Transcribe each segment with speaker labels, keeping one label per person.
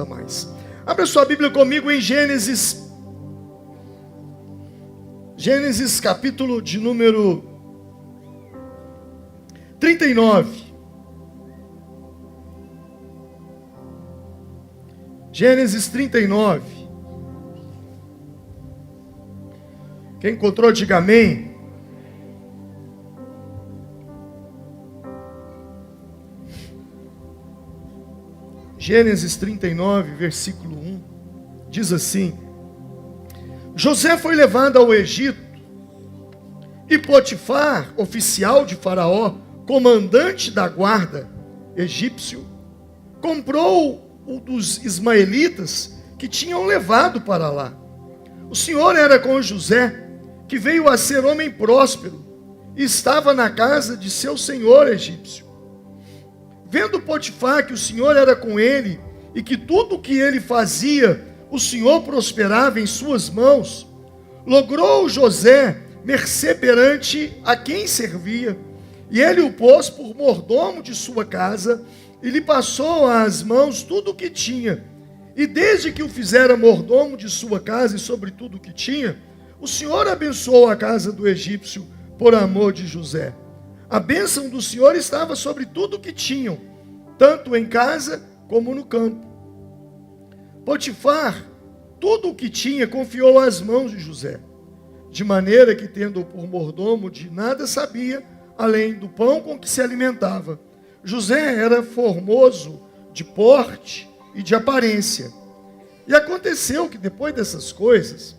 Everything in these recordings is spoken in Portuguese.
Speaker 1: mais. Abra sua Bíblia comigo em Gênesis capítulo de número 39. Gênesis 39. Quem encontrou, diga amém. Gênesis 39, versículo 1, diz assim: José foi levado ao Egito, e Potifar, oficial de Faraó, comandante da guarda egípcio, comprou um dos ismaelitas que tinham levado para lá. O Senhor era com José, que veio a ser homem próspero, e estava na casa de seu senhor egípcio. Vendo Potifar que o Senhor era com ele, e que tudo o que ele fazia, o Senhor prosperava em suas mãos, logrou José mercê perante a quem servia, e ele o pôs por mordomo de sua casa, e lhe passou às mãos tudo o que tinha. E desde que o fizera mordomo de sua casa e sobre tudo o que tinha, o Senhor abençoou a casa do egípcio por amor de José. A bênção do Senhor estava sobre tudo o que tinham, tanto em casa como no campo. Potifar, tudo o que tinha, confiou às mãos de José, de maneira que, tendo-o por mordomo, de nada sabia, além do pão com que se alimentava. José era formoso de porte e de aparência. E aconteceu que, depois dessas coisas,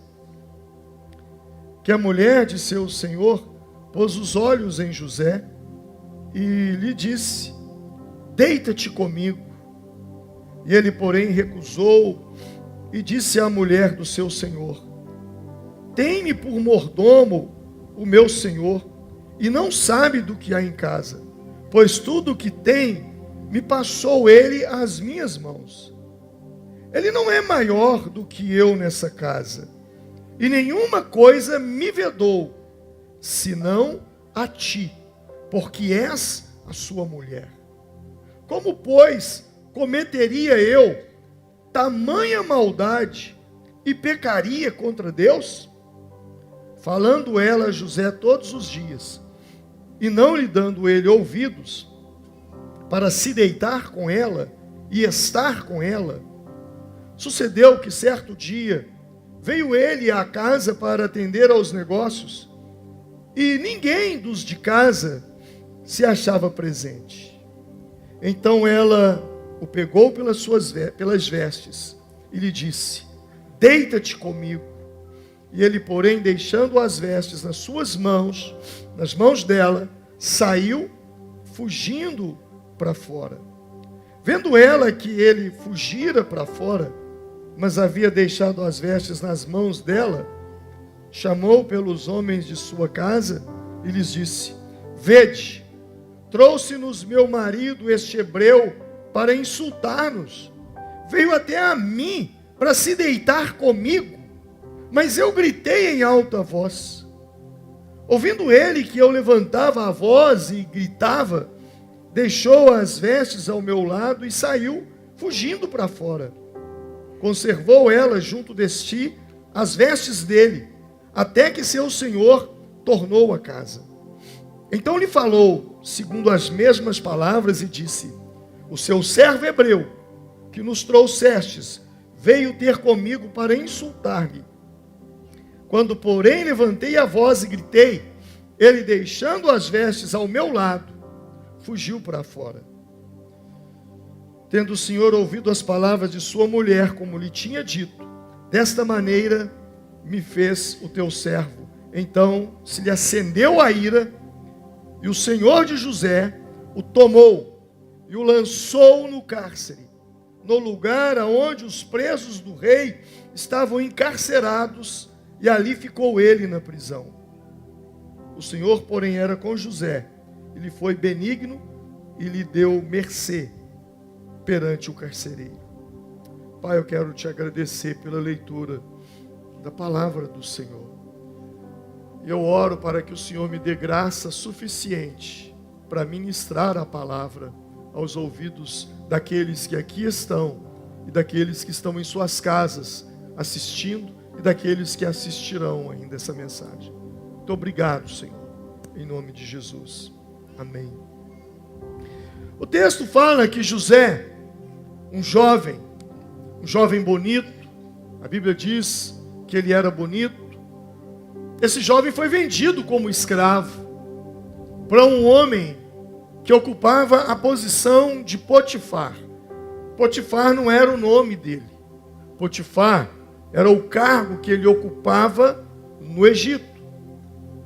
Speaker 1: que a mulher de seu senhor pôs os olhos em José e lhe disse: deita-te comigo. E ele, porém, recusou e disse à mulher do seu senhor: tem-me por mordomo o meu senhor, e não sabe do que há em casa, pois tudo o que tem me passou ele às minhas mãos. Ele não é maior do que eu nessa casa, e nenhuma coisa me vedou, senão a ti, porque és a sua mulher. Como, pois, cometeria eu tamanha maldade e pecaria contra Deus? Falando ela a José todos os dias, e não lhe dando ele ouvidos, para se deitar com ela e estar com ela, sucedeu que certo dia veio ele à casa para atender aos negócios, e ninguém dos de casa se achava presente. Então ela o pegou pelas vestes e lhe disse: deita-te comigo. E ele, porém, deixando as vestes nas suas mãos, nas mãos dela, saiu fugindo para fora. Vendo ela que ele fugira para fora, mas havia deixado as vestes nas mãos dela, chamou pelos homens de sua casa e lhes disse: vede, trouxe-nos meu marido, este hebreu, para insultar-nos. Veio até a mim para se deitar comigo, mas eu gritei em alta voz. Ouvindo ele que eu levantava a voz e gritava, deixou as vestes ao meu lado e saiu, fugindo para fora. Conservou ela junto deste as vestes dele, até que seu senhor tornou a casa. Então lhe falou, segundo as mesmas palavras, e disse: o seu servo hebreu, que nos trouxestes, veio ter comigo para insultar-me. Quando, porém, levantei a voz e gritei, ele, deixando as vestes ao meu lado, fugiu para fora. Tendo o Senhor ouvido as palavras de sua mulher, como lhe tinha dito, desta maneira me fez o teu servo. Então se lhe acendeu a ira, e o senhor de José o tomou e o lançou no cárcere, no lugar aonde os presos do rei estavam encarcerados, e ali ficou ele na prisão. O Senhor, porém, era com José, e lhe foi benigno, e lhe deu mercê perante o carcereiro. Pai, eu quero te agradecer pela leitura da palavra do Senhor. E eu oro para que o Senhor me dê graça suficiente para ministrar a palavra aos ouvidos daqueles que aqui estão e daqueles que estão em suas casas assistindo e daqueles que assistirão ainda essa mensagem. Muito obrigado, Senhor, em nome de Jesus. Amém. O texto fala que José, um jovem bonito, a Bíblia diz que ele era bonito. Esse jovem foi vendido como escravo para um homem que ocupava a posição de Potifar. Potifar não era o nome dele. Potifar era o cargo que ele ocupava no Egito.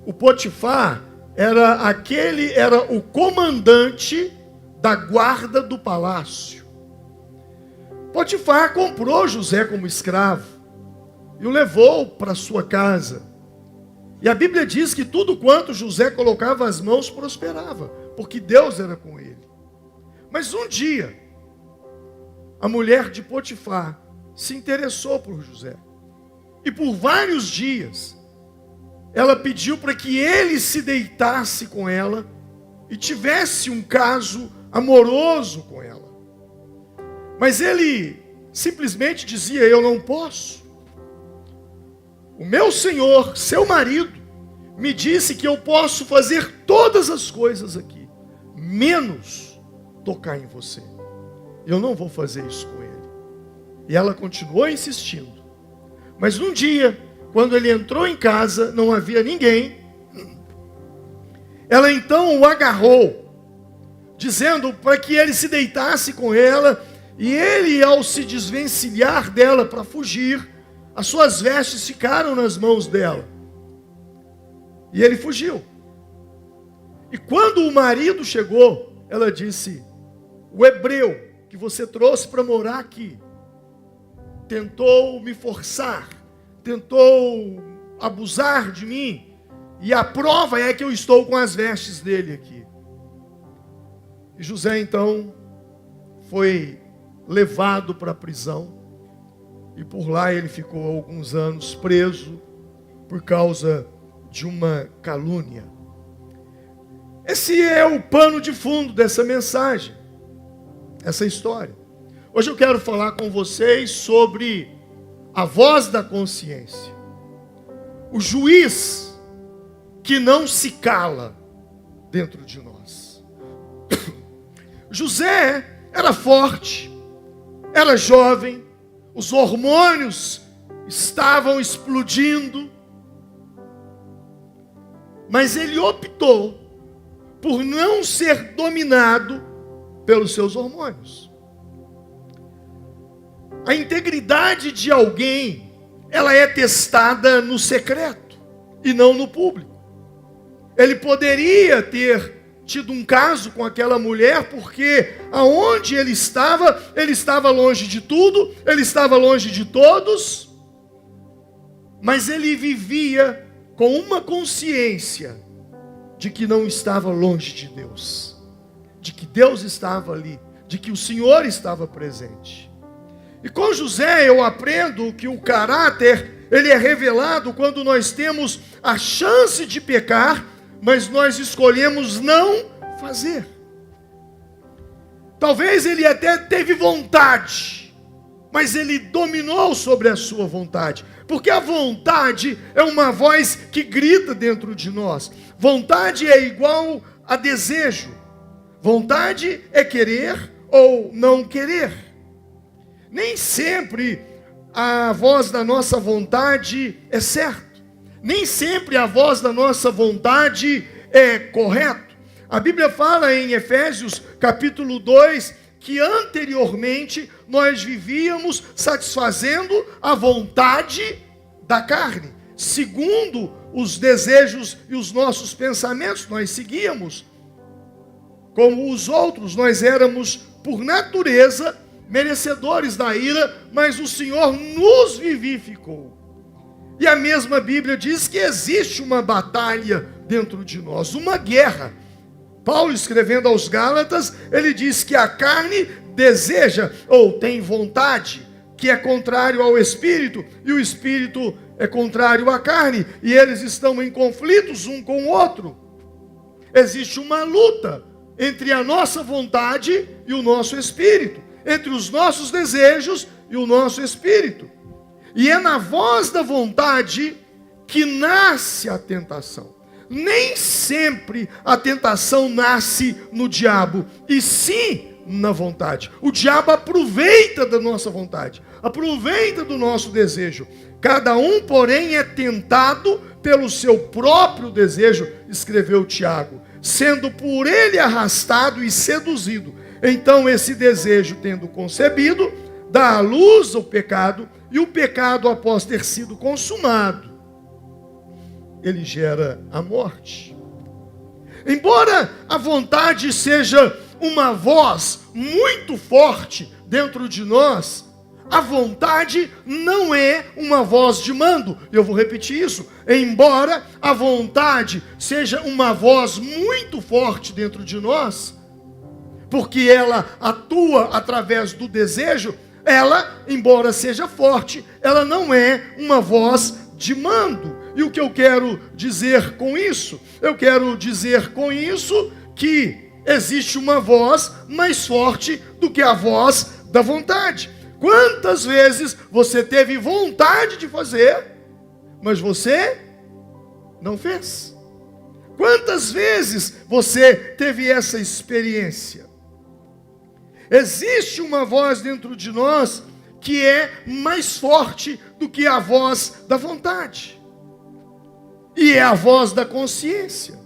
Speaker 1: O Potifar era o comandante da guarda do palácio. Potifar comprou José como escravo e o levou para sua casa. E a Bíblia diz que tudo quanto José colocava as mãos prosperava, porque Deus era com ele. Mas um dia, a mulher de Potifar se interessou por José. E por vários dias, ela pediu para que ele se deitasse com ela e tivesse um caso amoroso com ela. Mas ele simplesmente dizia: eu não posso. O meu senhor, seu marido, me disse que eu posso fazer todas as coisas aqui, menos tocar em você. Eu não vou fazer isso com ele. E ela continuou insistindo. Mas um dia, quando ele entrou em casa, não havia ninguém. Ela então o agarrou, dizendo para que ele se deitasse com ela. E ele, ao se desvencilhar dela para fugir, as suas vestes ficaram nas mãos dela. E ele fugiu. E quando o marido chegou, ela disse: o hebreu que você trouxe para morar aqui tentou me forçar, tentou abusar de mim, e a prova é que eu estou com as vestes dele aqui. E José então foi levado para a prisão, e por lá ele ficou alguns anos preso por causa de uma calúnia. Esse é o pano de fundo dessa mensagem, essa história. Hoje eu quero falar com vocês sobre a voz da consciência, o juiz que não se cala dentro de nós. José era forte, era jovem, os hormônios estavam explodindo, mas ele optou por não ser dominado pelos seus hormônios. A integridade de alguém, ela é testada no secreto e não no público. Ele poderia ter tido um caso com aquela mulher, porque aonde ele estava longe de tudo, ele estava longe de todos, mas ele vivia com uma consciência de que não estava longe de Deus, de que Deus estava ali, de que o Senhor estava presente. E com José eu aprendo que o caráter, ele é revelado quando nós temos a chance de pecar, mas nós escolhemos não fazer. Talvez ele até teve vontade, mas ele dominou sobre a sua vontade, porque a vontade é uma voz que grita dentro de nós. Vontade é igual a desejo. Vontade é querer ou não querer. Nem sempre a voz da nossa vontade é certa. Nem sempre a voz da nossa vontade é correta. A Bíblia fala em Efésios capítulo 2, que anteriormente nós vivíamos satisfazendo a vontade da carne. Segundo os desejos e os nossos pensamentos, nós seguíamos. Como os outros, nós éramos, por natureza, merecedores da ira, mas o Senhor nos vivificou. E a mesma Bíblia diz que existe uma batalha dentro de nós, uma guerra. Paulo, escrevendo aos Gálatas, ele diz que a carne deseja ou tem vontade, que é contrário ao Espírito, e o Espírito é contrário à carne, e eles estão em conflitos um com o outro. Existe uma luta entre a nossa vontade e o nosso espírito. entre os nossos desejos e o nosso espírito. E é na voz da vontade que nasce a tentação. Nem sempre a tentação nasce no diabo, e sim na vontade. O diabo aproveita da nossa vontade, aproveita do nosso desejo. Cada um, porém, é tentado pelo seu próprio desejo, escreveu Tiago, sendo por ele arrastado e seduzido. Então esse desejo, tendo concebido, dá à luz o pecado, e o pecado, após ter sido consumado, ele gera a morte. Embora a vontade seja uma voz muito forte dentro de nós, a vontade não é uma voz de mando. Eu vou repetir isso. Embora a vontade seja uma voz muito forte dentro de nós, porque ela atua através do desejo, ela, embora seja forte, ela não é uma voz de mando. E o que eu quero dizer com isso? Eu quero dizer com isso que existe uma voz mais forte do que a voz da vontade. Quantas vezes você teve vontade de fazer, mas você não fez? Quantas vezes você teve essa experiência? Existe uma voz dentro de nós que é mais forte do que a voz da vontade. E é a voz da consciência.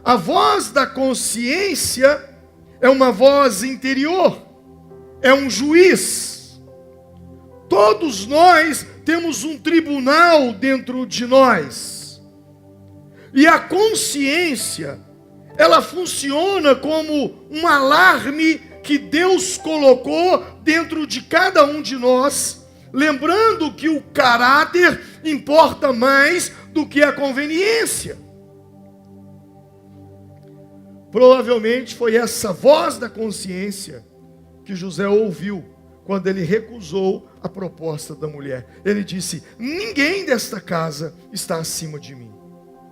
Speaker 1: A voz da consciência é uma voz interior, é um juiz. Todos nós temos um tribunal dentro de nós. E a consciência, ela funciona como um alarme que Deus colocou dentro de cada um de nós, lembrando que o caráter importa mais do que a conveniência. Provavelmente foi essa voz da consciência que José ouviu quando ele recusou a proposta da mulher. Ele disse: ninguém desta casa está acima de mim.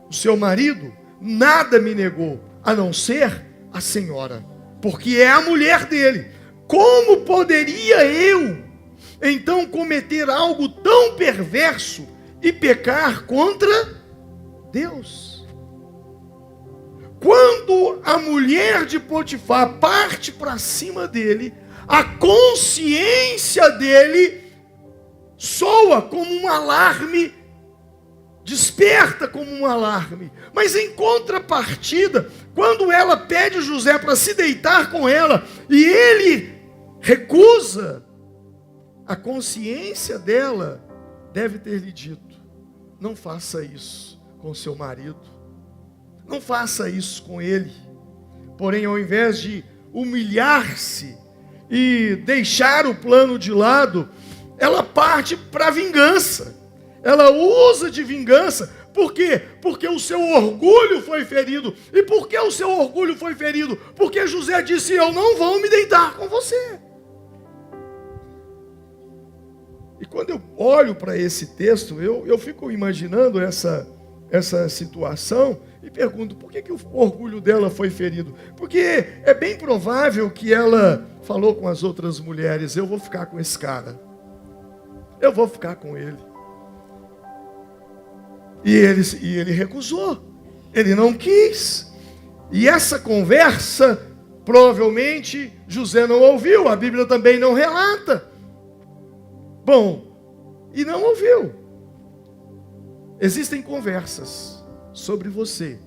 Speaker 1: O seu marido nada me negou, a não ser a senhora, porque é a mulher dele. Como poderia eu, então, cometer algo tão perverso e pecar contra Deus? Quando a mulher de Potifar parte para cima dele, a consciência dele soa como um alarme, desperta como um alarme. Mas em contrapartida, quando ela pede José para se deitar com ela e ele recusa, a consciência dela deve ter lhe dito: não faça isso com seu marido, não faça isso com ele. Porém, ao invés de humilhar-se e deixar o plano de lado, ela parte para a vingança. Ela usa de vingança. Por quê? Porque o seu orgulho foi ferido. E por que o seu orgulho foi ferido? Porque José disse: eu não vou me deitar com você. E quando eu olho para esse texto, eu fico imaginando essa situação e pergunto: por que o orgulho dela foi ferido? Porque é bem provável que ela falou com as outras mulheres: eu vou ficar com esse cara, eu vou ficar com ele. E ele recusou, ele não quis. E essa conversa, provavelmente, José não ouviu, a Bíblia também não relata. Bom, e não ouviu. Existem conversas sobre você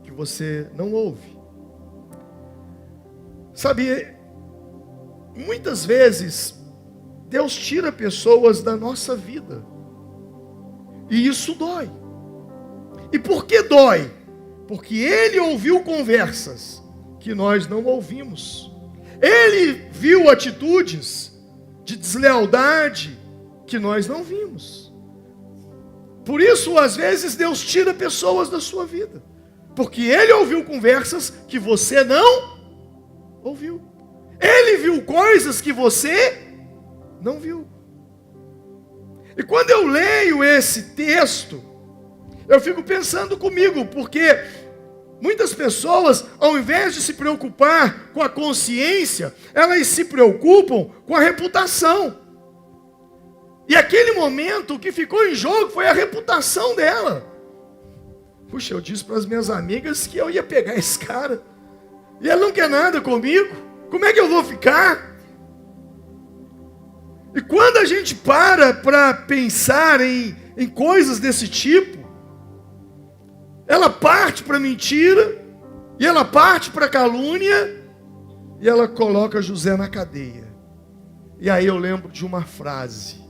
Speaker 1: que você não ouve. Sabe, muitas vezes Deus tira pessoas da nossa vida. E isso dói. E por que dói? Porque ele ouviu conversas que nós não ouvimos. Ele viu atitudes de deslealdade que nós não vimos. Por isso, às vezes, Deus tira pessoas da sua vida. Porque ele ouviu conversas que você não ouviu. Ele viu coisas que você não viu. E quando eu leio esse texto, eu fico pensando comigo, porque Muitas pessoas, ao invés de se preocupar com a consciência, elas se preocupam com a reputação. E aquele momento, o que ficou em jogo foi a reputação dela. Puxa, eu disse para as minhas amigas que eu ia pegar esse cara. E ela não quer nada comigo. Como é que eu vou ficar? E quando a gente para pensar em coisas desse tipo, ela parte para a mentira, e ela parte para a calúnia, e ela coloca José na cadeia. E aí eu lembro de uma frase.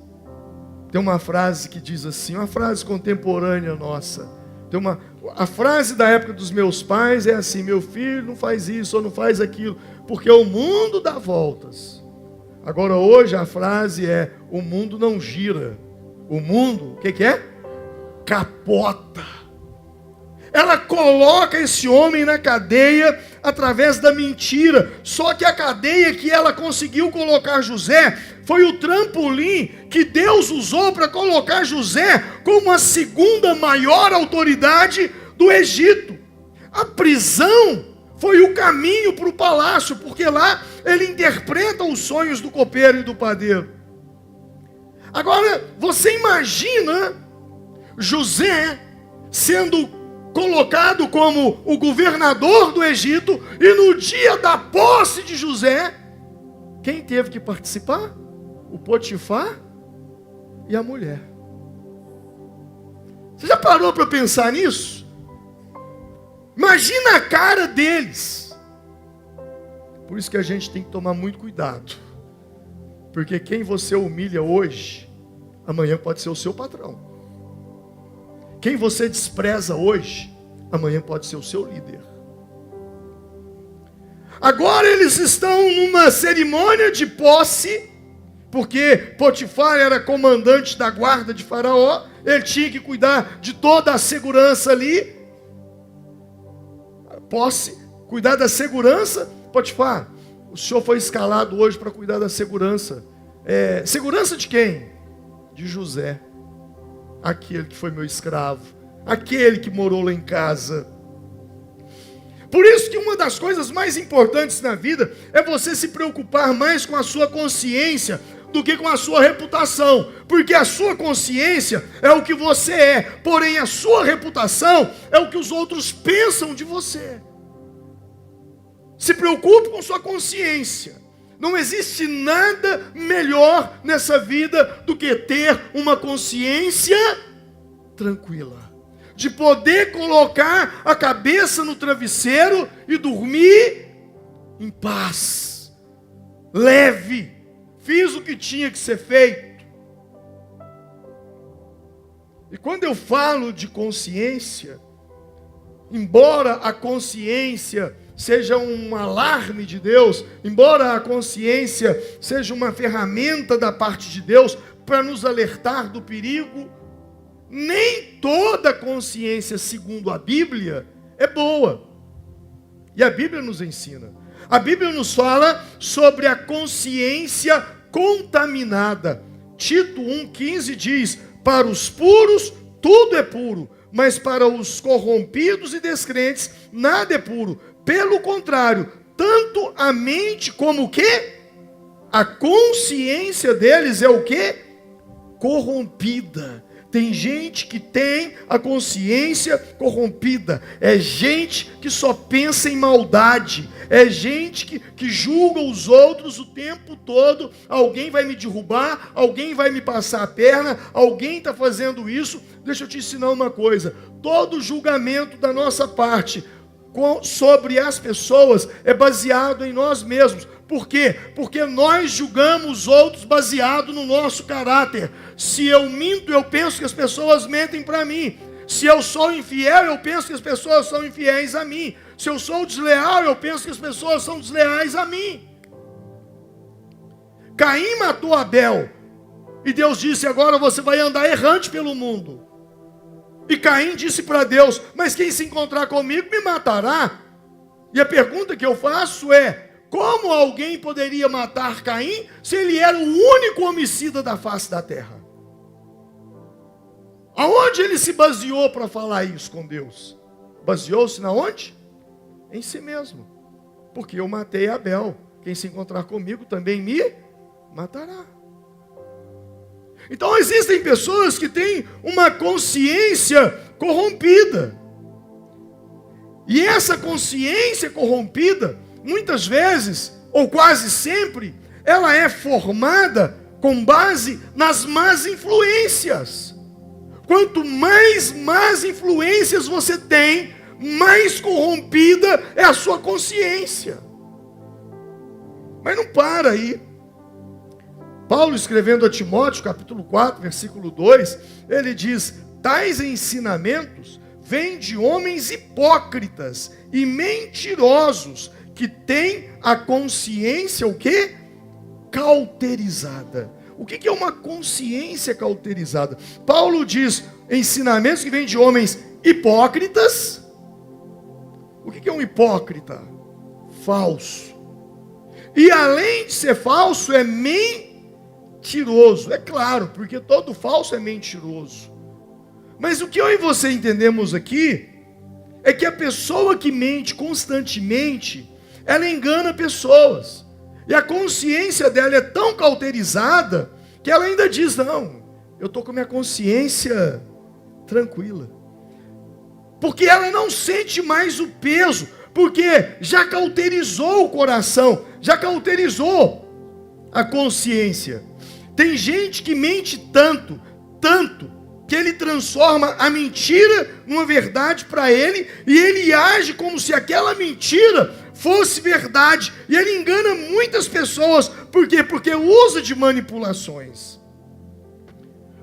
Speaker 1: Tem uma frase que diz assim, uma frase contemporânea nossa. A frase da época dos meus pais é assim: meu filho, não faz isso ou não faz aquilo, porque o mundo dá voltas. Agora hoje a frase é: o mundo não gira. O mundo, o que é? Capota. Ela coloca esse homem na cadeia através da mentira. Só que a cadeia que ela conseguiu colocar José foi o trampolim que Deus usou para colocar José como a segunda maior autoridade do Egito. A prisão foi o caminho para o palácio, porque lá ele interpreta os sonhos do copeiro e do padeiro. Agora, você imagina José sendo colocado como o governador do Egito, e no dia da posse de José, quem teve que participar? O Potifar e a mulher. Você já parou para pensar nisso? Imagina a cara deles. Por isso que a gente tem que tomar muito cuidado, porque quem você humilha hoje, amanhã pode ser o seu patrão. Quem você despreza hoje, amanhã pode ser o seu líder. Agora eles estão numa cerimônia de posse, porque Potifar era comandante da guarda de Faraó, ele tinha que cuidar de toda a segurança ali. Posse, cuidar da segurança. Potifar, o senhor foi escalado hoje para cuidar da segurança. Segurança de quem? De José. Aquele que foi meu escravo, aquele que morou lá em casa. Por isso que uma das coisas mais importantes na vida é você se preocupar mais com a sua consciência do que com a sua reputação, porque a sua consciência é o que você é, porém a sua reputação é o que os outros pensam de você. Se preocupe com sua consciência. Não existe nada melhor nessa vida do que ter uma consciência tranquila, de poder colocar a cabeça no travesseiro e dormir em paz, leve. Fiz o que tinha que ser feito. E quando eu falo de consciência, embora a consciência seja um alarme de Deus, embora a consciência seja uma ferramenta da parte de Deus para nos alertar do perigo, nem toda consciência, segundo a Bíblia, é boa. E a Bíblia nos ensina. A Bíblia nos fala sobre a consciência contaminada. Tito 1,15 diz: para os puros tudo é puro, mas para os corrompidos e descrentes nada é puro. Pelo contrário, tanto a mente como o quê? A consciência deles é o quê? Corrompida. Tem gente que tem a consciência corrompida. É gente que só pensa em maldade. É gente que julga os outros o tempo todo. Alguém vai me derrubar, alguém vai me passar a perna, alguém está fazendo isso. Deixa eu te ensinar uma coisa. Todo julgamento da nossa parte sobre as pessoas é baseado em nós mesmos. Por quê? Porque nós julgamos os outros baseado no nosso caráter. Se eu minto, eu penso que as pessoas mentem para mim. Se eu sou infiel, eu penso que as pessoas são infiéis a mim. Se eu sou desleal, eu penso que as pessoas são desleais a mim. Caim matou Abel. E Deus disse: agora você vai andar errante pelo mundo. E Caim disse para Deus: mas quem se encontrar comigo me matará. E a pergunta que eu faço é: como alguém poderia matar Caim se ele era o único homicida da face da terra? Aonde ele se baseou para falar isso com Deus? Baseou-se na onde? em si mesmo. Porque eu matei Abel. Quem se encontrar comigo também me matará. Então existem pessoas que têm uma consciência corrompida. E essa consciência corrompida, muitas vezes, ou quase sempre, ela é formada com base nas más influências. Quanto mais más influências você tem, mais corrompida é a sua consciência. Mas não para aí. Paulo, escrevendo a Timóteo, capítulo 4, versículo 2, ele diz: tais ensinamentos vêm de homens hipócritas e mentirosos, que têm a consciência, o quê? Cauterizada. O que é uma consciência cauterizada? Paulo diz, ensinamentos que vêm de homens hipócritas. O que é um hipócrita? Falso. E além de ser falso, é mentiroso. É claro, porque todo falso é mentiroso. Mas o que eu e você entendemos aqui é que a pessoa que mente constantemente, ela engana pessoas. E a consciência dela é tão cauterizada que ela ainda diz: não, eu estou com a minha consciência tranquila. Porque ela não sente mais o peso, porque já cauterizou o coração, já cauterizou a consciência. Tem gente que mente tanto, que ele transforma a mentira numa verdade para ele, e ele age como se aquela mentira fosse verdade, e ele engana muitas pessoas. Por quê? Porque usa de manipulações.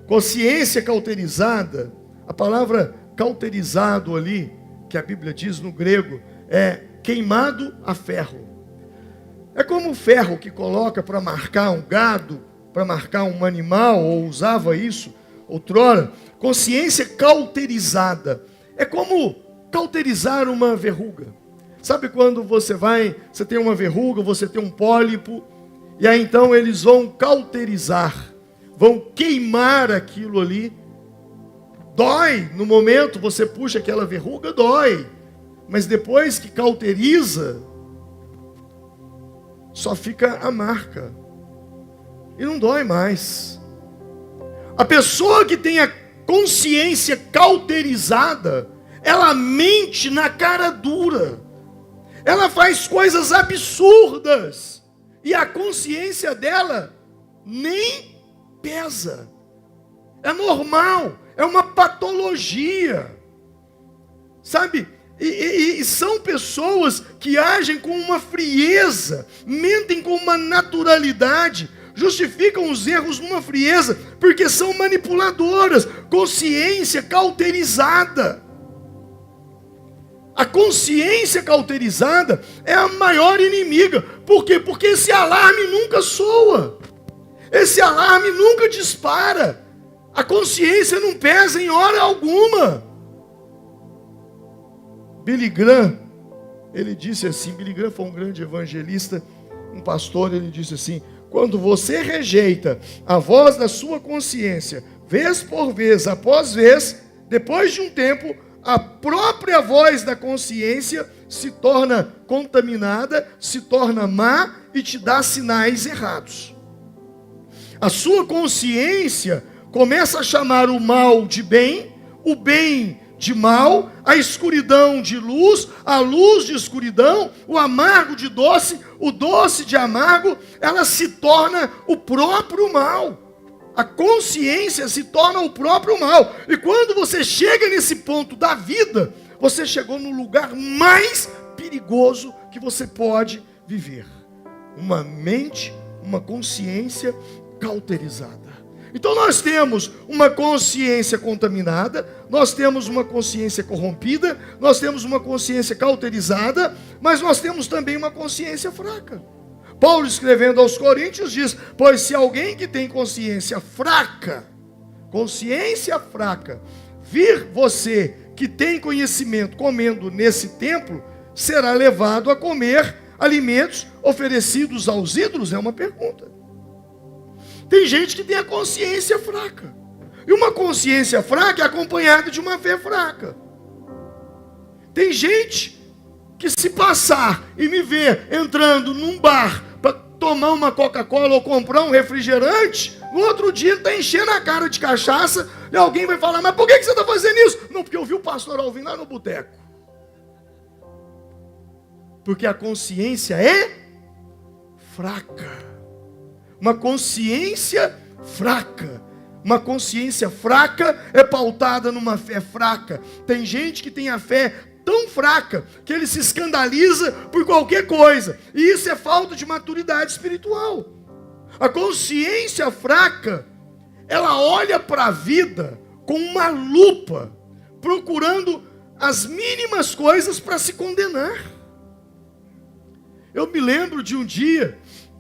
Speaker 1: Consciência cauterizada, a palavra cauterizado ali, que a Bíblia diz no grego, é queimado a ferro. É como o ferro que coloca para marcar um gado, para marcar um animal, ou usava isso outrora. Consciência cauterizada é como cauterizar uma verruga. Sabe quando você tem uma verruga, você tem um pólipo, e aí então eles vão cauterizar, vão queimar aquilo ali. Dói no momento, você puxa aquela verruga, dói. Mas depois que cauteriza, só fica a marca. E não dói mais. A pessoa que tem a consciência cauterizada, ela mente na cara dura. Ela faz coisas absurdas. E a consciência dela nem pesa. É normal. É uma patologia. Sabe? E são pessoas que agem com uma frieza, mentem com uma naturalidade, justificam os erros numa frieza, porque são manipuladoras. Consciência cauterizada. A consciência cauterizada é a maior inimiga. Por quê? Porque esse alarme nunca soa. Esse alarme nunca dispara. A consciência não pesa em hora alguma. Billy Graham, ele disse assim, Billy Graham foi um grande evangelista, um pastor, ele disse assim: quando você rejeita a voz da sua consciência, vez por vez, após vez, depois de um tempo, a própria voz da consciência se torna contaminada, se torna má e te dá sinais errados. A sua consciência começa a chamar o mal de bem, o bem de mal, a escuridão de luz, a luz de escuridão, o amargo de doce, o doce de amargo. Ela se torna o próprio mal. A consciência se torna o próprio mal. E quando você chega nesse ponto da vida, você chegou no lugar mais perigoso que você pode viver. Uma mente, uma consciência cauterizada. Então nós temos uma consciência contaminada, nós temos uma consciência corrompida, nós temos uma consciência cauterizada, mas nós temos também uma consciência fraca. Paulo, escrevendo aos Coríntios, diz: pois se alguém que tem consciência fraca, vir você que tem conhecimento comendo nesse templo, será levado a comer alimentos oferecidos aos ídolos? É uma pergunta. Tem gente que tem a consciência fraca. E uma consciência fraca é acompanhada de uma fé fraca. Tem gente que se passar e me ver entrando num bar para tomar uma Coca-Cola ou comprar um refrigerante, no outro dia ele está enchendo a cara de cachaça e alguém vai falar, mas por que você está fazendo isso? Não, porque eu vi o pastor Alvin lá no boteco. Porque a consciência é fraca. Uma consciência fraca. Uma consciência fraca é pautada numa fé fraca. Tem gente que tem a fé tão fraca que ele se escandaliza por qualquer coisa. E isso é falta de maturidade espiritual. A consciência fraca, ela olha para a vida com uma lupa, procurando as mínimas coisas para se condenar. Eu me lembro de um dia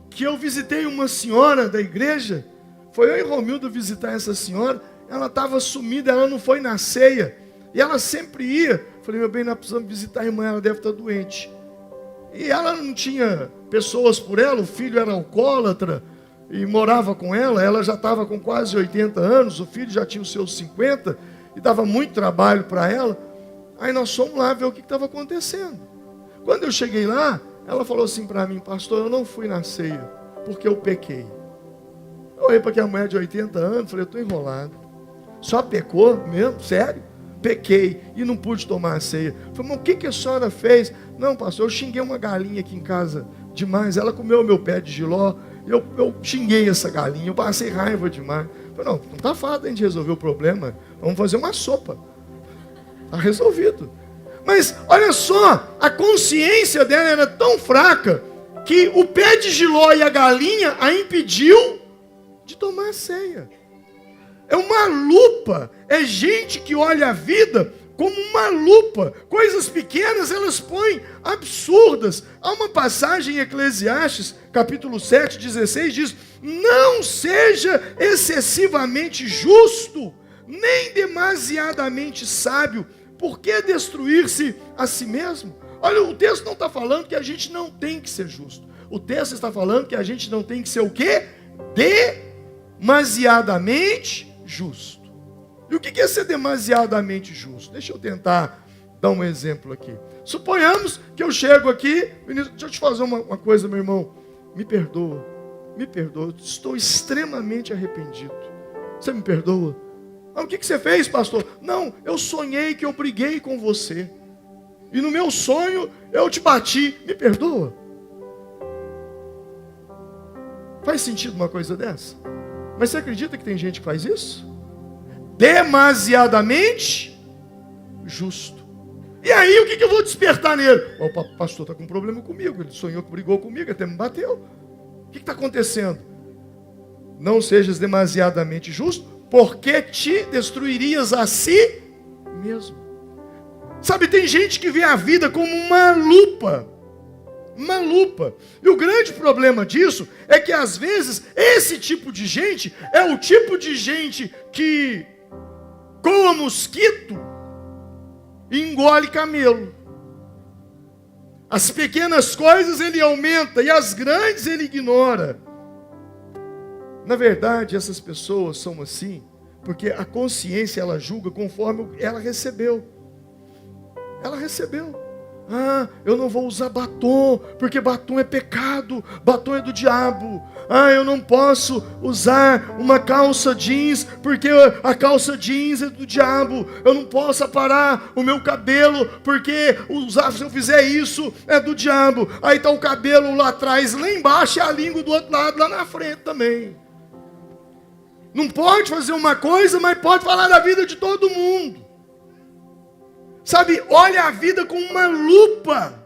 Speaker 1: que eu visitei uma senhora da igreja. Foi eu e Romildo visitar essa senhora. Ela estava sumida, ela não foi na ceia. E ela sempre ia. Falei, meu bem, nós precisamos visitar a irmã, ela deve estar doente. E ela não tinha pessoas por ela, o filho era alcoólatra e morava com ela. Ela já estava com quase 80 anos, o filho já tinha os seus 50 e dava muito trabalho para ela. Aí nós fomos lá ver o que estava acontecendo. Quando eu cheguei lá, ela falou assim para mim, pastor, eu não fui na ceia, porque eu pequei. Eu olhei para aquela mulher de 80 anos, falei, eu estou enrolado. Só pecou mesmo? Sério? Pequei e não pude tomar a ceia. Falei, mas o que a senhora fez? Não, pastor, eu xinguei uma galinha aqui em casa demais. Ela comeu meu pé de jiló. Eu xinguei essa galinha, eu passei raiva demais. Falei, não está fácil a gente resolver o problema. Vamos fazer uma sopa. Está resolvido. Mas, olha só, a consciência dela era tão fraca que o pé de jiló e a galinha a impediu de tomar a ceia. É uma lupa, é gente que olha a vida como uma lupa. Coisas pequenas elas põem absurdas. Há uma passagem em Eclesiastes, capítulo 7, 16, diz, não seja excessivamente justo, nem demasiadamente sábio. Por que destruir-se a si mesmo? Olha, o texto não está falando que a gente não tem que ser justo. O texto está falando que a gente não tem que ser o quê? Demasiadamente justo. E o que é ser demasiadamente justo? Deixa eu tentar dar um exemplo aqui. Suponhamos que eu chego aqui, ministro, deixa eu te fazer uma coisa, meu irmão. Me perdoa, estou extremamente arrependido. Você me perdoa? Ah, o que você fez, pastor? Não, eu sonhei que eu briguei com você. E no meu sonho eu te bati. Me perdoa? Faz sentido uma coisa dessa? Mas você acredita que tem gente que faz isso? Demasiadamente justo. E aí o que eu vou despertar nele? O pastor está com um problema comigo. Ele sonhou que brigou comigo, até me bateu. O que está acontecendo? Não sejas demasiadamente justo, porque te destruirias a si mesmo. Sabe, tem gente que vê a vida como uma lupa. Uma lupa. E o grande problema disso é que às vezes esse tipo de gente é o tipo de gente que coa mosquito e engole camelo. As pequenas coisas ele aumenta e as grandes ele ignora. Na verdade, essas pessoas são assim, porque a consciência ela julga conforme ela recebeu. Ela recebeu. Ah, eu não vou usar batom, porque batom é pecado, batom é do diabo. Ah, eu não posso usar uma calça jeans, porque a calça jeans é do diabo. Eu não posso aparar o meu cabelo, porque se eu fizer isso é do diabo. Aí está o cabelo lá atrás, lá embaixo, e a língua do outro lado, lá na frente também. Não pode fazer uma coisa, mas pode falar da vida de todo mundo. Sabe, olha a vida com uma lupa.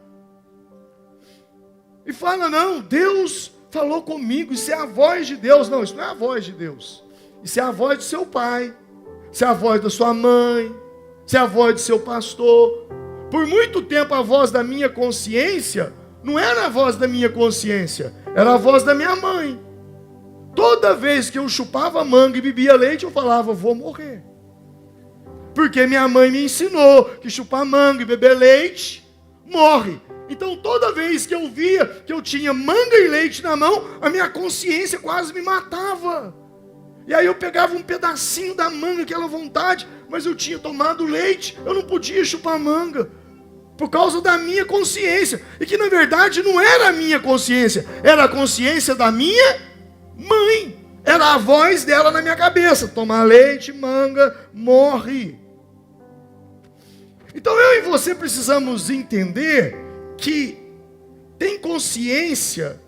Speaker 1: E fala, não, Deus falou comigo, isso é a voz de Deus. Não, isso não é a voz de Deus. Isso é a voz do seu pai. Isso é a voz da sua mãe. Isso é a voz do seu pastor. Por muito tempo a voz da minha consciência não era a voz da minha consciência, era a voz da minha mãe. Toda vez que eu chupava manga e bebia leite, eu falava, vou morrer. Porque minha mãe me ensinou que chupar manga e beber leite, morre. Então toda vez que eu via que eu tinha manga e leite na mão, a minha consciência quase me matava. E aí eu pegava um pedacinho da manga, aquela vontade, mas eu tinha tomado leite, eu não podia chupar manga. Por causa da minha consciência. E que na verdade não era a minha consciência, era a consciência da minha mãe. Era a voz dela na minha cabeça. Tomar leite, manga, morre. Então eu e você precisamos entender que tem consciência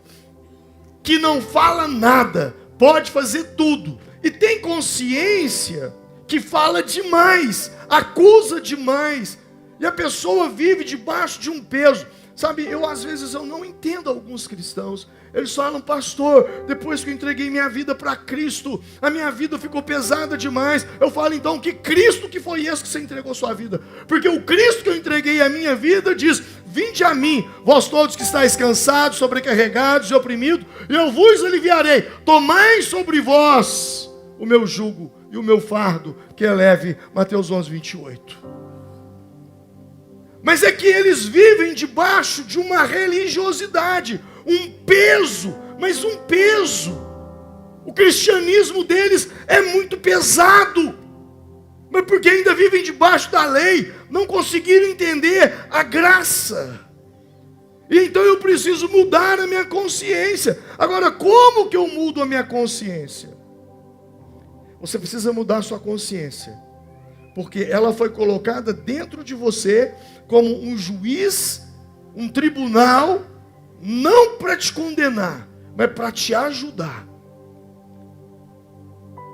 Speaker 1: que não fala nada, pode fazer tudo. E tem consciência que fala demais, acusa demais. E a pessoa vive debaixo de um peso. Sabe, às vezes eu não entendo alguns cristãos. Eles falam, pastor, depois que eu entreguei minha vida para Cristo, a minha vida ficou pesada demais. Eu falo, então, que Cristo que foi esse que você entregou sua vida? Porque o Cristo que eu entreguei a minha vida diz, vinde a mim, vós todos que estáis cansados, sobrecarregados e oprimidos, e eu vos aliviarei. Tomai sobre vós o meu jugo e o meu fardo, que é leve. Mateus 11, 28. Mas é que eles vivem debaixo de uma religiosidade, um peso, mas um peso. O cristianismo deles é muito pesado, mas porque ainda vivem debaixo da lei, não conseguiram entender a graça. E então eu preciso mudar a minha consciência. Agora, como que eu mudo a minha consciência? Você precisa mudar a sua consciência, porque ela foi colocada dentro de você como um juiz, um tribunal, não para te condenar, mas para te ajudar.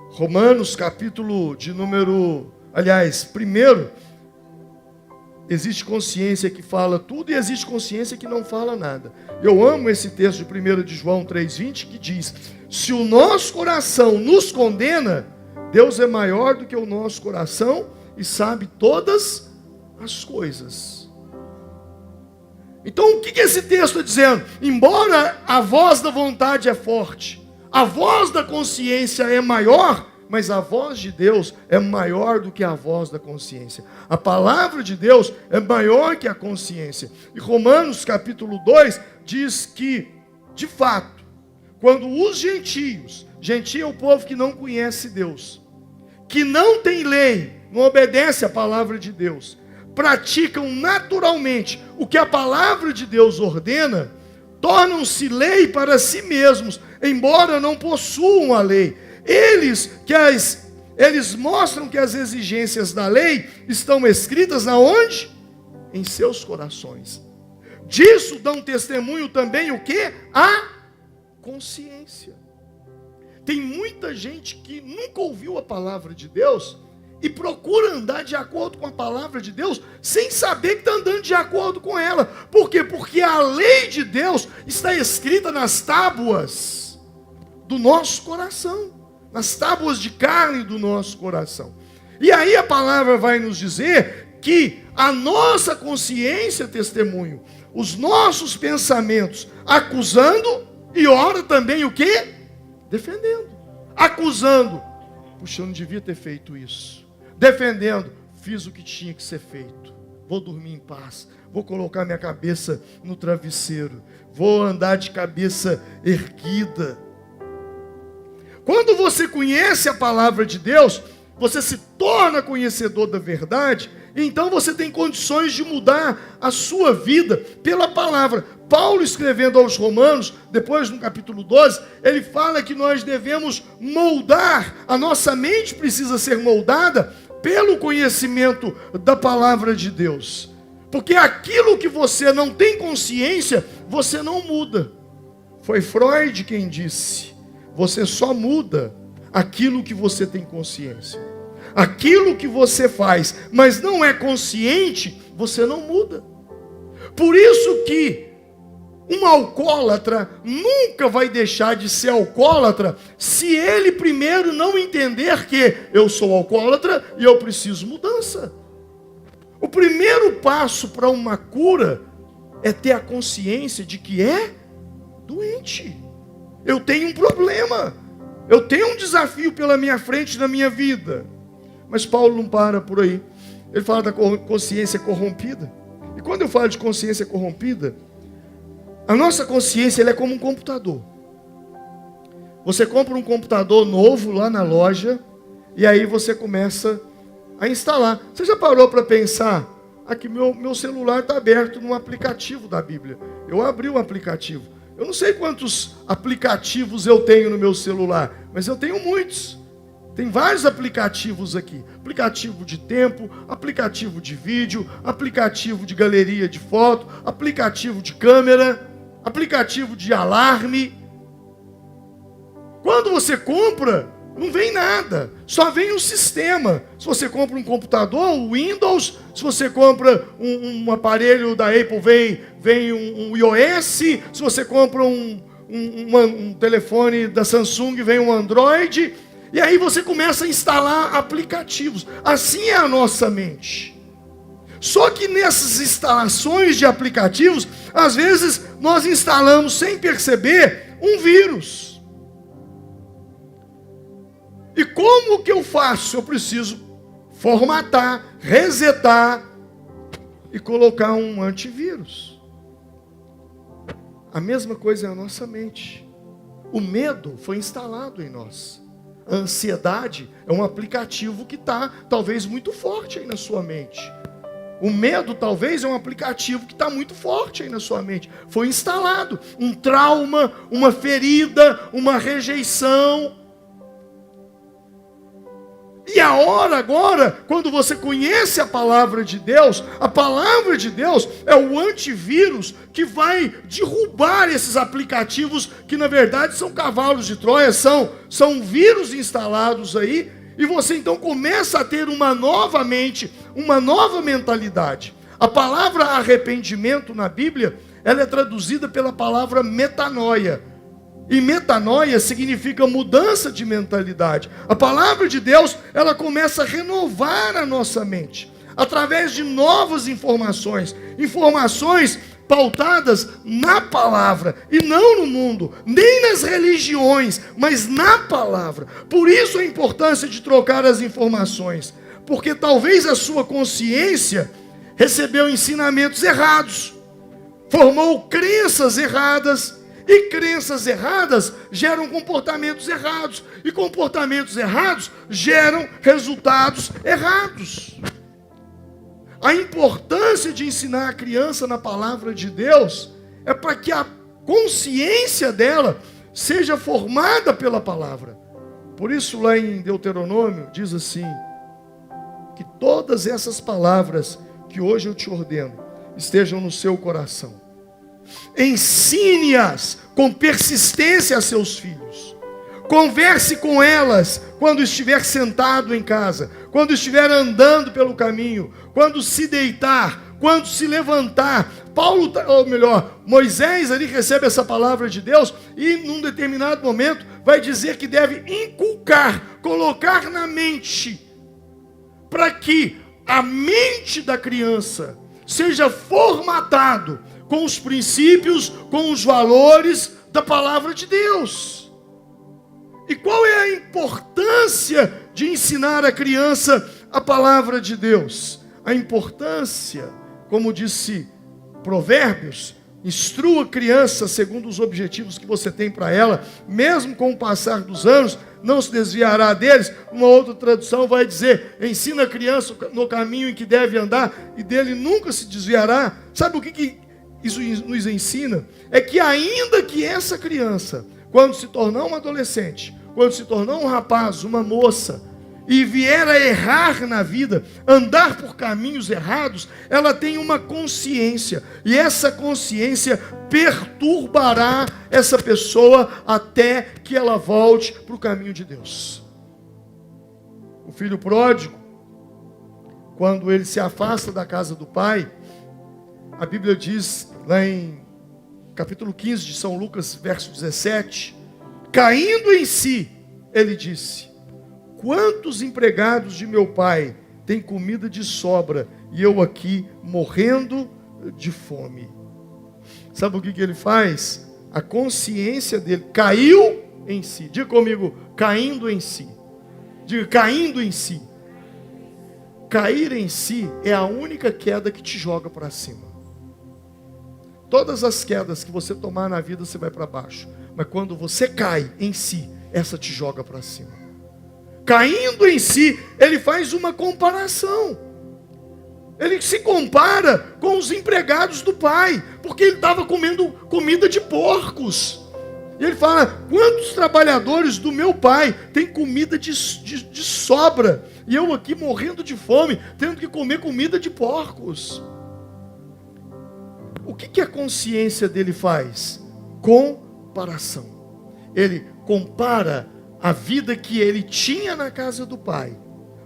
Speaker 1: Romanos, capítulo de número... primeiro, existe consciência que fala tudo e existe consciência que não fala nada. Eu amo esse texto de 1 de João 3,20, que diz, se o nosso coração nos condena, Deus é maior do que o nosso coração e sabe todas as coisas. Então o que esse texto está dizendo? Embora a voz da vontade é forte, a voz da consciência é maior, mas a voz de Deus é maior do que a voz da consciência. A palavra de Deus é maior que a consciência. E Romanos capítulo 2 diz que, de fato, quando os gentios, gentio é o povo que não conhece Deus, que não tem lei, não obedece à palavra de Deus, praticam naturalmente o que a palavra de Deus ordena, tornam-se lei para si mesmos, embora não possuam a lei. Eles mostram que as exigências da lei estão escritas aonde? Em seus corações. Disso dão testemunho também o quê? A consciência. Tem muita gente que nunca ouviu a palavra de Deus e procura andar de acordo com a palavra de Deus, sem saber que está andando de acordo com ela. Por quê? Porque a lei de Deus está escrita nas tábuas do nosso coração, nas tábuas de carne do nosso coração. E aí a palavra vai nos dizer que a nossa consciência testemunho, os nossos pensamentos, acusando, e ora também o quê? Defendendo. Acusando, puxa, eu não devia ter feito isso. Defendendo, fiz o que tinha que ser feito. Vou dormir em paz. Vou colocar minha cabeça no travesseiro. Vou andar de cabeça erguida. Quando você conhece a palavra de Deus, você se torna conhecedor da verdade, então você tem condições de mudar a sua vida pela palavra. Paulo, escrevendo aos Romanos, depois no capítulo 12, ele fala que nós devemos moldar, a nossa mente precisa ser moldada pelo conhecimento da palavra de Deus. Porque aquilo que você não tem consciência, você não muda. Foi Freud quem disse, você só muda aquilo que você tem consciência. Aquilo que você faz, mas não é consciente, você não muda. Por isso que um alcoólatra nunca vai deixar de ser alcoólatra se ele primeiro não entender que eu sou alcoólatra e eu preciso mudança. O primeiro passo para uma cura é ter a consciência de que é doente. Eu tenho um problema. Eu tenho um desafio pela minha frente na minha vida. Mas Paulo não para por aí. Ele fala da consciência corrompida. E quando eu falo de consciência corrompida, a nossa consciência ela é como um computador. Você compra um computador novo lá na loja e aí você começa a instalar. Você já parou para pensar Aqui meu celular está aberto num aplicativo da Bíblia. Eu abri o aplicativo. Eu não sei quantos aplicativos eu tenho no meu celular, mas eu tenho muitos. Tem vários aplicativos aqui. Aplicativo de tempo, aplicativo de vídeo, aplicativo de galeria de foto, aplicativo de câmera, aplicativo de alarme. Quando você compra, não vem nada, só vem um sistema. Se você compra um computador, o Windows, se você compra um aparelho da Apple, vem um iOS, se você compra um telefone da Samsung, vem um Android, e aí você começa a instalar aplicativos. Assim é a nossa mente. Só que nessas instalações de aplicativos, às vezes nós instalamos sem perceber um vírus. E como que eu faço? Eu preciso formatar, resetar e colocar um antivírus. A mesma coisa é a nossa mente. O medo foi instalado em nós. A ansiedade é um aplicativo que está talvez muito forte aí na sua mente. O medo talvez é um aplicativo que está muito forte aí na sua mente. Foi instalado um trauma, uma ferida, uma rejeição. E a hora agora, quando você conhece a palavra de Deus é o antivírus que vai derrubar esses aplicativos que na verdade são cavalos de Troia, são vírus instalados aí, e você então começa a ter uma nova mente, uma nova mentalidade. A palavra arrependimento na Bíblia, ela é traduzida pela palavra metanoia. E metanoia significa mudança de mentalidade. A palavra de Deus, ela começa a renovar a nossa mente, através de novas informações. Informações pautadas na palavra, e não no mundo, nem nas religiões, mas na palavra. Por isso a importância de trocar as informações. Porque talvez a sua consciência recebeu ensinamentos errados, formou crenças erradas, e crenças erradas geram comportamentos errados. E comportamentos errados geram resultados errados. A importância de ensinar a criança na palavra de Deus é para que a consciência dela seja formada pela palavra. Por isso lá em Deuteronômio diz assim, que todas essas palavras que hoje eu te ordeno estejam no seu coração. Ensine-as com persistência a seus filhos. Converse com elas quando estiver sentado em casa, quando estiver andando pelo caminho, quando se deitar, quando se levantar. Moisés ali recebe essa palavra de Deus e num determinado momento vai dizer que deve inculcar, colocar na mente, para que a mente da criança seja formatado com os princípios, com os valores da palavra de Deus. E qual é a importância de ensinar a criança a palavra de Deus? A importância, como disse Provérbios, instrua a criança segundo os objetivos que você tem para ela, mesmo com o passar dos anos, não se desviará deles. Uma outra tradução vai dizer, ensina a criança no caminho em que deve andar, e dele nunca se desviará. Sabe o que isso nos ensina? É que ainda que essa criança, quando se tornar um adolescente, quando se tornar um rapaz, uma moça, e vier a errar na vida, andar por caminhos errados, ela tem uma consciência, e essa consciência perturbará essa pessoa até que ela volte para o caminho de Deus. O filho pródigo, quando ele se afasta da casa do pai, a Bíblia diz, lá em capítulo 15 de São Lucas, verso 17, caindo em si, ele disse, quantos empregados de meu pai têm comida de sobra, e eu aqui morrendo de fome. Sabe o que ele faz? A consciência dele caiu em si. Diga comigo, caindo em si. Diga, caindo em si. Cair em si é a única queda que te joga para cima. Todas as quedas que você tomar na vida, você vai para baixo. Mas quando você cai em si, essa te joga para cima. Caindo em si, ele faz uma comparação. Ele se compara com os empregados do pai, porque ele estava comendo comida de porcos. E ele fala: quantos trabalhadores do meu pai têm comida de sobra, e eu aqui morrendo de fome, tendo que comer comida de porcos. O que a consciência dele faz? Comparação. Ele compara a vida que ele tinha na casa do pai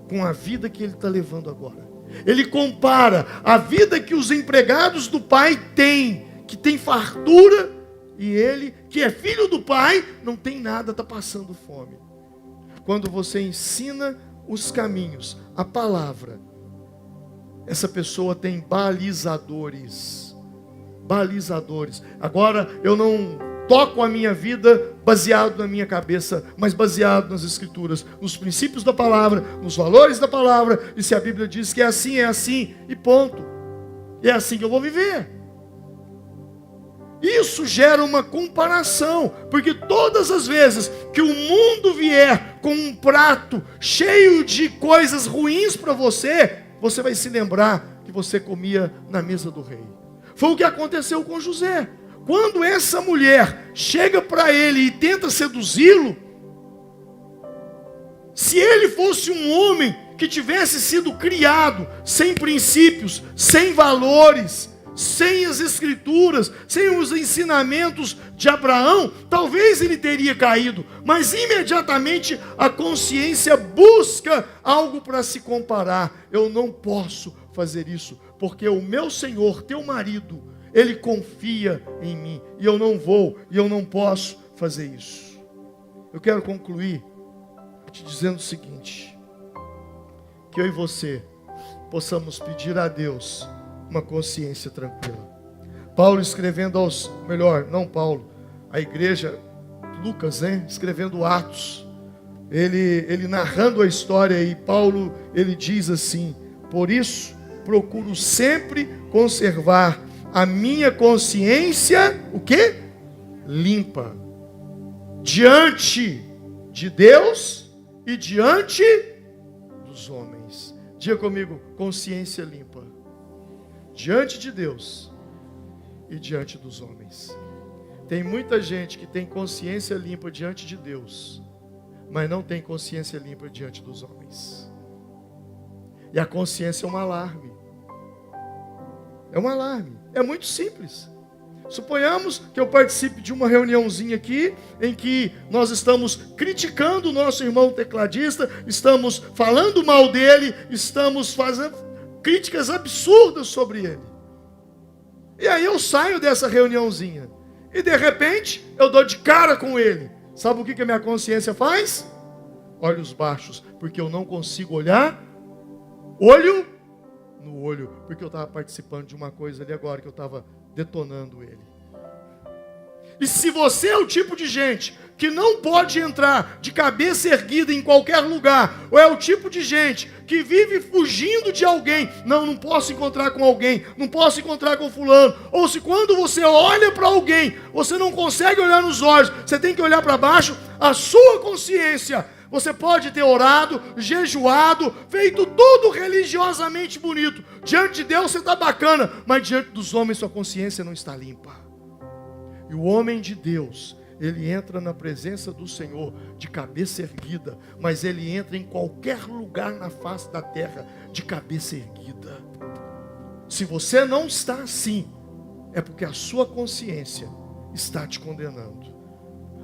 Speaker 1: com a vida que ele está levando agora. Ele compara a vida que os empregados do pai têm, que tem fartura, e ele, que é filho do pai, não tem nada, está passando fome. Quando você ensina os caminhos, a palavra, essa pessoa tem balizadores. Balizadores. Agora eu não toco a minha vida baseado na minha cabeça, mas baseado nas Escrituras, nos princípios da palavra, nos valores da palavra. E se a Bíblia diz que é assim, e ponto. É assim que eu vou viver. Isso gera uma comparação, porque todas as vezes que o mundo vier com um prato cheio de coisas ruins para você, você vai se lembrar que você comia na mesa do rei. Foi o que aconteceu com José. Quando essa mulher chega para ele e tenta seduzi-lo, se ele fosse um homem que tivesse sido criado sem princípios, sem valores, sem as Escrituras, sem os ensinamentos de Abraão, talvez ele teria caído, mas imediatamente a consciência busca algo para se comparar. Eu não posso fazer isso, porque o meu Senhor, teu marido, ele confia em mim, e eu não vou, e eu não posso fazer isso. Eu quero concluir te dizendo o seguinte: que eu e você possamos pedir a Deus uma consciência tranquila. Paulo escrevendo a igreja, Lucas, escrevendo Atos, ele narrando a história, e Paulo, ele diz assim: por isso, procuro sempre conservar a minha consciência, o quê? Limpa, diante de Deus e diante dos homens. Diga comigo: consciência limpa, diante de Deus e diante dos homens. Tem muita gente que tem consciência limpa diante de Deus, mas não tem consciência limpa diante dos homens. E a consciência é um alarme. É um alarme. É muito simples. Suponhamos que eu participe de uma reuniãozinha aqui, em que nós estamos criticando o nosso irmão tecladista, estamos falando mal dele, estamos fazendo críticas absurdas sobre ele. E aí eu saio dessa reuniãozinha, e de repente eu dou de cara com ele. Sabe o que a minha consciência faz? Olhos baixos, porque eu não consigo olhar olho no olho, porque eu estava participando de uma coisa ali agora, que eu estava detonando ele. E se você é o tipo de gente que não pode entrar de cabeça erguida em qualquer lugar, ou é o tipo de gente que vive fugindo de alguém, não posso encontrar com alguém, não posso encontrar com fulano, ou se quando você olha para alguém, você não consegue olhar nos olhos, você tem que olhar para baixo, a sua consciência, você pode ter orado, jejuado, feito tudo religiosamente bonito. Diante de Deus você está bacana, mas diante dos homens sua consciência não está limpa. E o homem de Deus, ele entra na presença do Senhor de cabeça erguida, mas ele entra em qualquer lugar na face da terra de cabeça erguida. Se você não está assim, é porque a sua consciência está te condenando.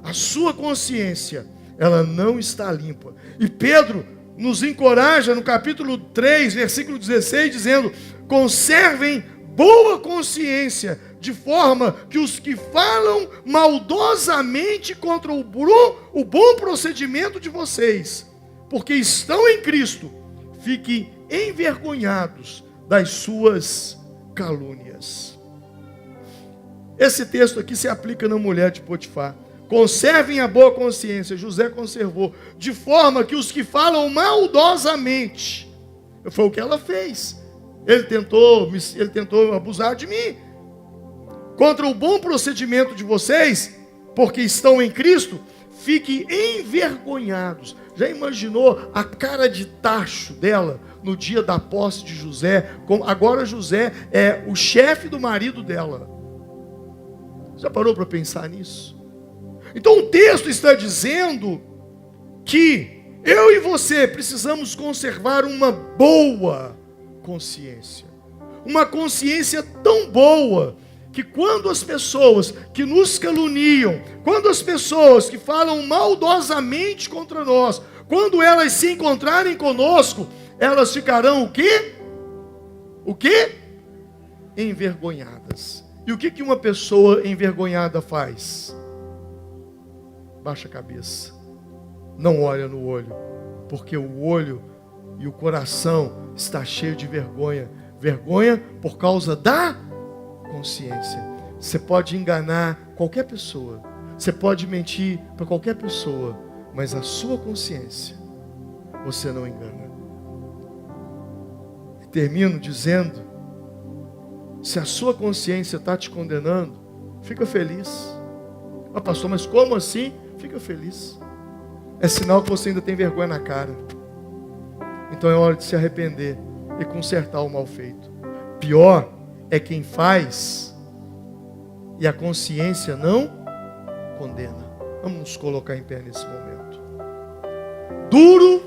Speaker 1: A sua consciência, ela não está limpa. E Pedro nos encoraja no capítulo 3, versículo 16, dizendo: conservem boa consciência, de forma que os que falam maldosamente contra o bom procedimento de vocês, porque estão em Cristo, fiquem envergonhados das suas calúnias. Esse texto aqui se aplica na mulher de Potifar. Conservem a boa consciência. José conservou, de forma que os que falam maldosamente, foi o que ela fez. Ele tentou abusar de mim. Contra o bom procedimento de vocês, porque estão em Cristo, fiquem envergonhados. Já imaginou a cara de tacho dela no dia da posse de José? Agora José é o chefe do marido dela. Já parou para pensar nisso? Então o texto está dizendo que eu e você precisamos conservar uma boa consciência. Uma consciência tão boa que quando as pessoas que nos caluniam, quando as pessoas que falam maldosamente contra nós, quando elas se encontrarem conosco, elas ficarão o quê? O quê? Envergonhadas. E o que uma pessoa envergonhada faz? Baixa a cabeça. Não olha no olho, porque o olho e o coração está cheio de vergonha. Vergonha por causa da consciência. Você pode enganar qualquer pessoa, você pode mentir para qualquer pessoa, mas a sua consciência você não engana. E termino dizendo: se a sua consciência está te condenando, fica feliz. Ah, pastor, mas como assim? Fica feliz. É sinal que você ainda tem vergonha na cara. Então é hora de se arrepender e consertar o mal feito. Pior é quem faz e a consciência não condena. Vamos nos colocar em pé nesse momento. Duro